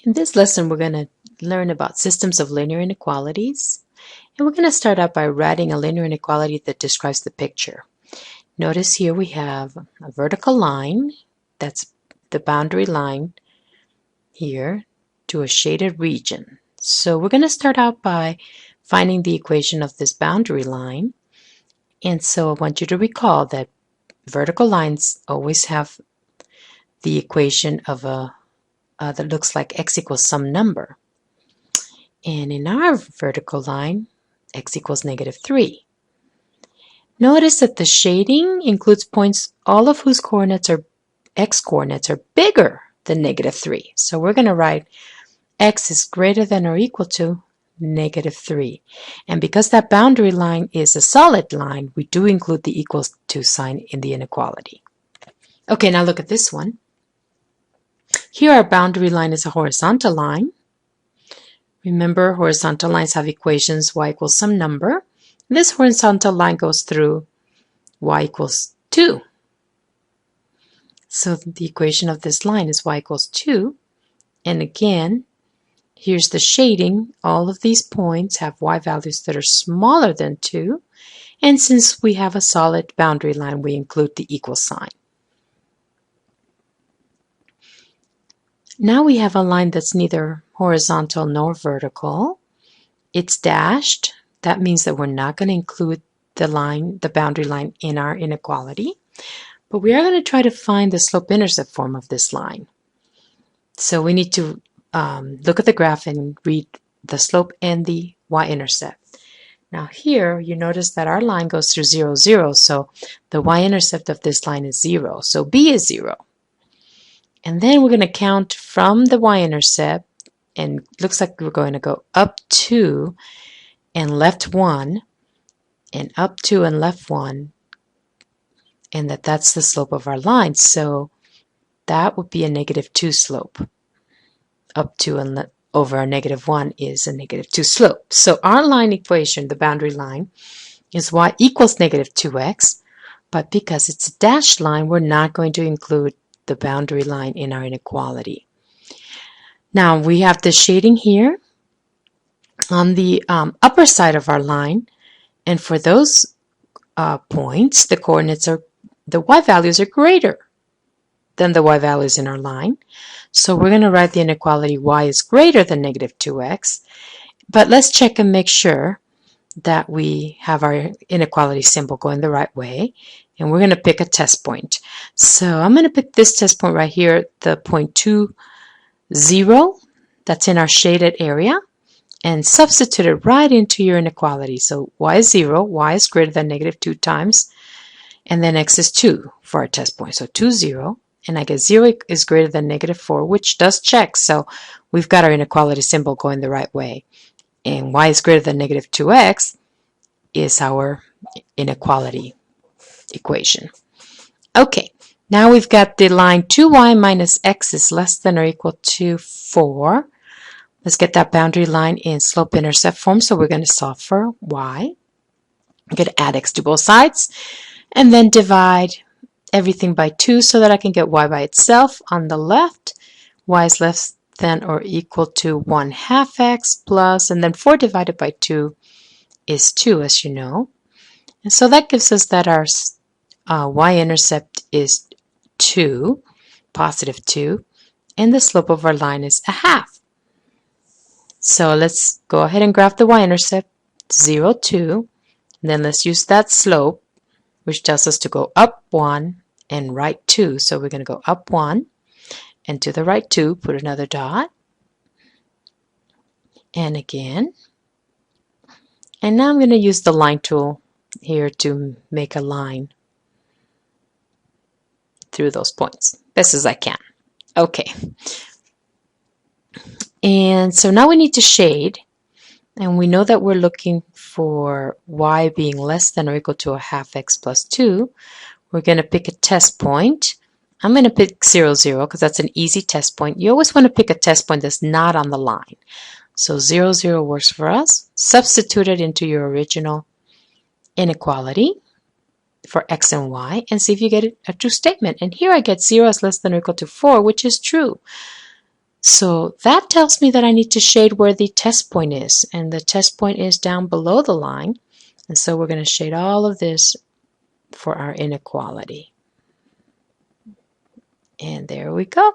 In this lesson, we're going to learn about systems of linear inequalities. And we're going to start out by writing a linear inequality that describes the picture. Notice here we have a vertical line, that's the boundary line here, to a shaded region. So we're going to start out by finding the equation of this boundary line. And so I want you to recall that vertical lines always have the equation of a that looks like x equals some number. And in our vertical line, x equals -3. Notice that the shading includes points all of whose coordinates are x coordinates are bigger than -3. So we're going to write x is greater than or equal to -3. And because that boundary line is a solid line, we do include the equals to sign in the inequality. Okay, now look at this one. Here our boundary line is a horizontal line. Remember, horizontal lines have equations y equals some number. This horizontal line goes through y equals 2. So the equation of this line is y equals 2. And again, here's the shading. All of these points have y values that are smaller than 2. And since we have a solid boundary line, we include the equal sign. Now we have a line that's neither horizontal nor vertical. It's dashed. That means that we're not going to include the boundary line in our inequality. But we are going to try to find the slope-intercept form of this line. So we need to look at the graph and read the slope and the y-intercept. Now here, you notice that our line goes through 0, 0, so the y-intercept of this line is 0. So b is 0. And then we're going to count from the y-intercept, and it looks like we're going to go up 2 and left 1, and up 2 and left 1, and that's the slope of our line. So that would be a -2 slope. Up 2 and over a -1 is a -2 slope. So our line equation, the boundary line, is y equals -2x, but because it's a dashed line, we're not going to include the boundary line in our inequality. Now we have the shading here on the upper side of our line, and for those points, the y values are greater than the y values in our line. So we're going to write the inequality y is greater than -2x, but let's check and make sure that we have our inequality symbol going the right way. And we're going to pick a test point. So I'm going to pick this test point right here, the point 2, 0, that's in our shaded area, and substitute it right into your inequality. So y is 0, y is greater than -2 times, and then x is 2 for our test point. So 2, 0, and I get 0 is greater than -4, which does check. So we've got our inequality symbol going the right way. And y is greater than -2x is our inequality equation. Okay, now we've got the line 2y minus x is less than or equal to 4. Let's get that boundary line in slope-intercept form. So we're going to solve for y. I'm going to add x to both sides and then divide everything by 2 so that I can get y by itself. On the left, y is less than or equal to 1/2 x plus, and then 4 divided by 2 is 2, as you know. And so that gives us that our y-intercept is 2, positive 2, and the slope of our line is 1/2. So let's go ahead and graph the y-intercept, 0, 2, and then let's use that slope, which tells us to go up 1 and right 2. So we're going to go up 1 and to the right 2, put another dot, and again. And now I'm going to use the line tool here to make a line through those points, best as I can. Okay. And so now we need to shade, and we know that we're looking for y being less than or equal to 1/2 x plus 2. We're going to pick a test point. I'm going to pick 0, 0 because that's an easy test point. You always want to pick a test point that's not on the line. So 0, 0 works for us. Substitute it into your original inequality for x and y and see if you get a true statement. And here I get 0 is less than or equal to 4, which is true. So that tells me that I need to shade where the test point is, and the test point is down below the line. And so we're going to shade all of this for our inequality. And there we go.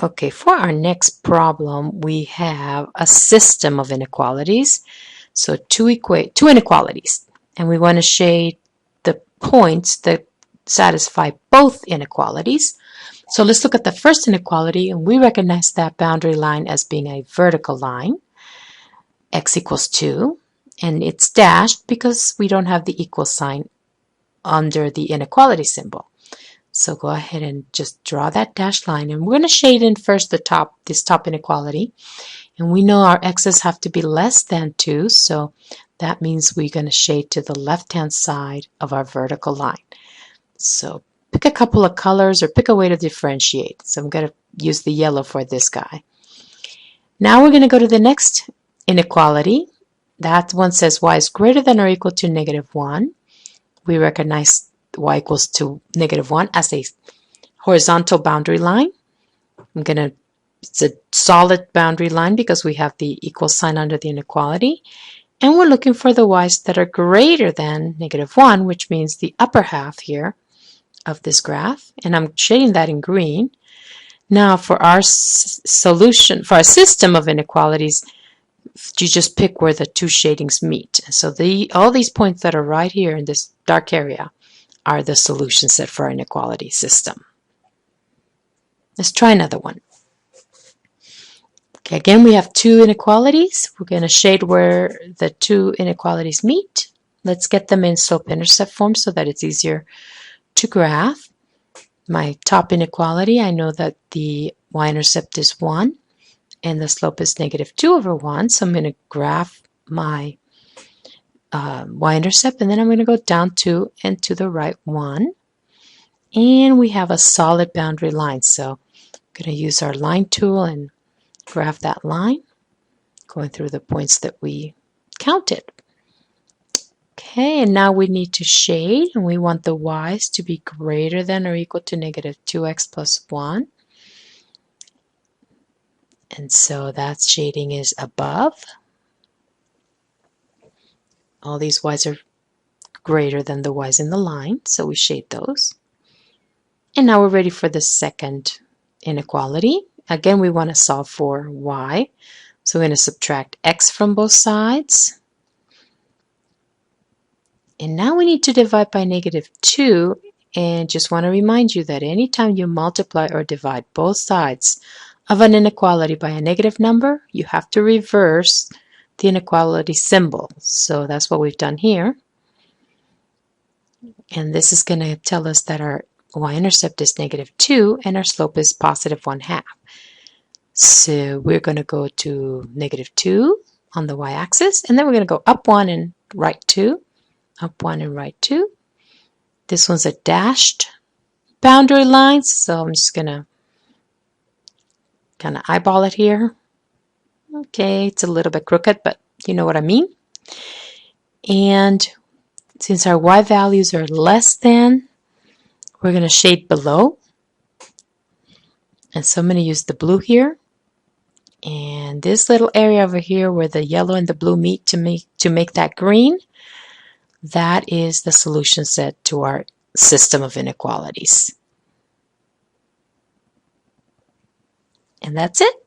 Okay, for our next problem, we have a system of inequalities. So two inequalities, and we want to shade the points that satisfy both inequalities. So let's look at the first inequality, and we recognize that boundary line as being a vertical line, x equals 2, and it's dashed because we don't have the equal sign under the inequality symbol. So go ahead and just draw that dashed line, and we're going to shade in first this top inequality. And we know our x's have to be less than 2, so that means we're going to shade to the left-hand side of our vertical line. So pick a couple of colors or pick a way to differentiate. So I'm going to use the yellow for this guy. Now we're going to go to the next inequality. That one says y is greater than or equal to -1. We recognize y equals to -1 as a horizontal boundary line. It's a solid boundary line because we have the equal sign under the inequality. And we're looking for the y's that are greater than -1, which means the upper half here of this graph. And I'm shading that in green. Now for our solution, for our system of inequalities, you just pick where the two shadings meet. So all these points that are right here in this dark area are the solution set for our inequality system. Let's try another one. Okay, again, we have two inequalities. We're going to shade where the two inequalities meet. Let's get them in slope-intercept form so that it's easier to graph. My top inequality, I know that the y-intercept is 1 and the slope is -2/1. So I'm going to graph my y-intercept, and then I'm going to go down 2 and to the right 1. And we have a solid boundary line. So I'm going to use our line tool and graph that line, going through the points that we counted. Okay, and now we need to shade, and we want the y's to be greater than or equal to -2x plus 1. And so that shading is above. All these y's are greater than the y's in the line, so we shade those. And now we're ready for the second inequality. Again, we want to solve for y. So we're going to subtract x from both sides. And now we need to divide by -2. And just want to remind you that anytime you multiply or divide both sides of an inequality by a negative number, you have to reverse the inequality symbol. So that's what we've done here. And this is going to tell us that our y-intercept is -2 and our slope is +1/2. So we're going to go to -2 on the y-axis, and then we're going to go up 1 and right 2, up 1 and right 2. This one's a dashed boundary line, so I'm just going to kind of eyeball it here. Okay, it's a little bit crooked, but you know what I mean. And since our y values are less than, we're going to shade below. And so I'm going to use the blue here. And this little area over here where the yellow and the blue meet to make that green, that is the solution set to our system of inequalities. And that's it.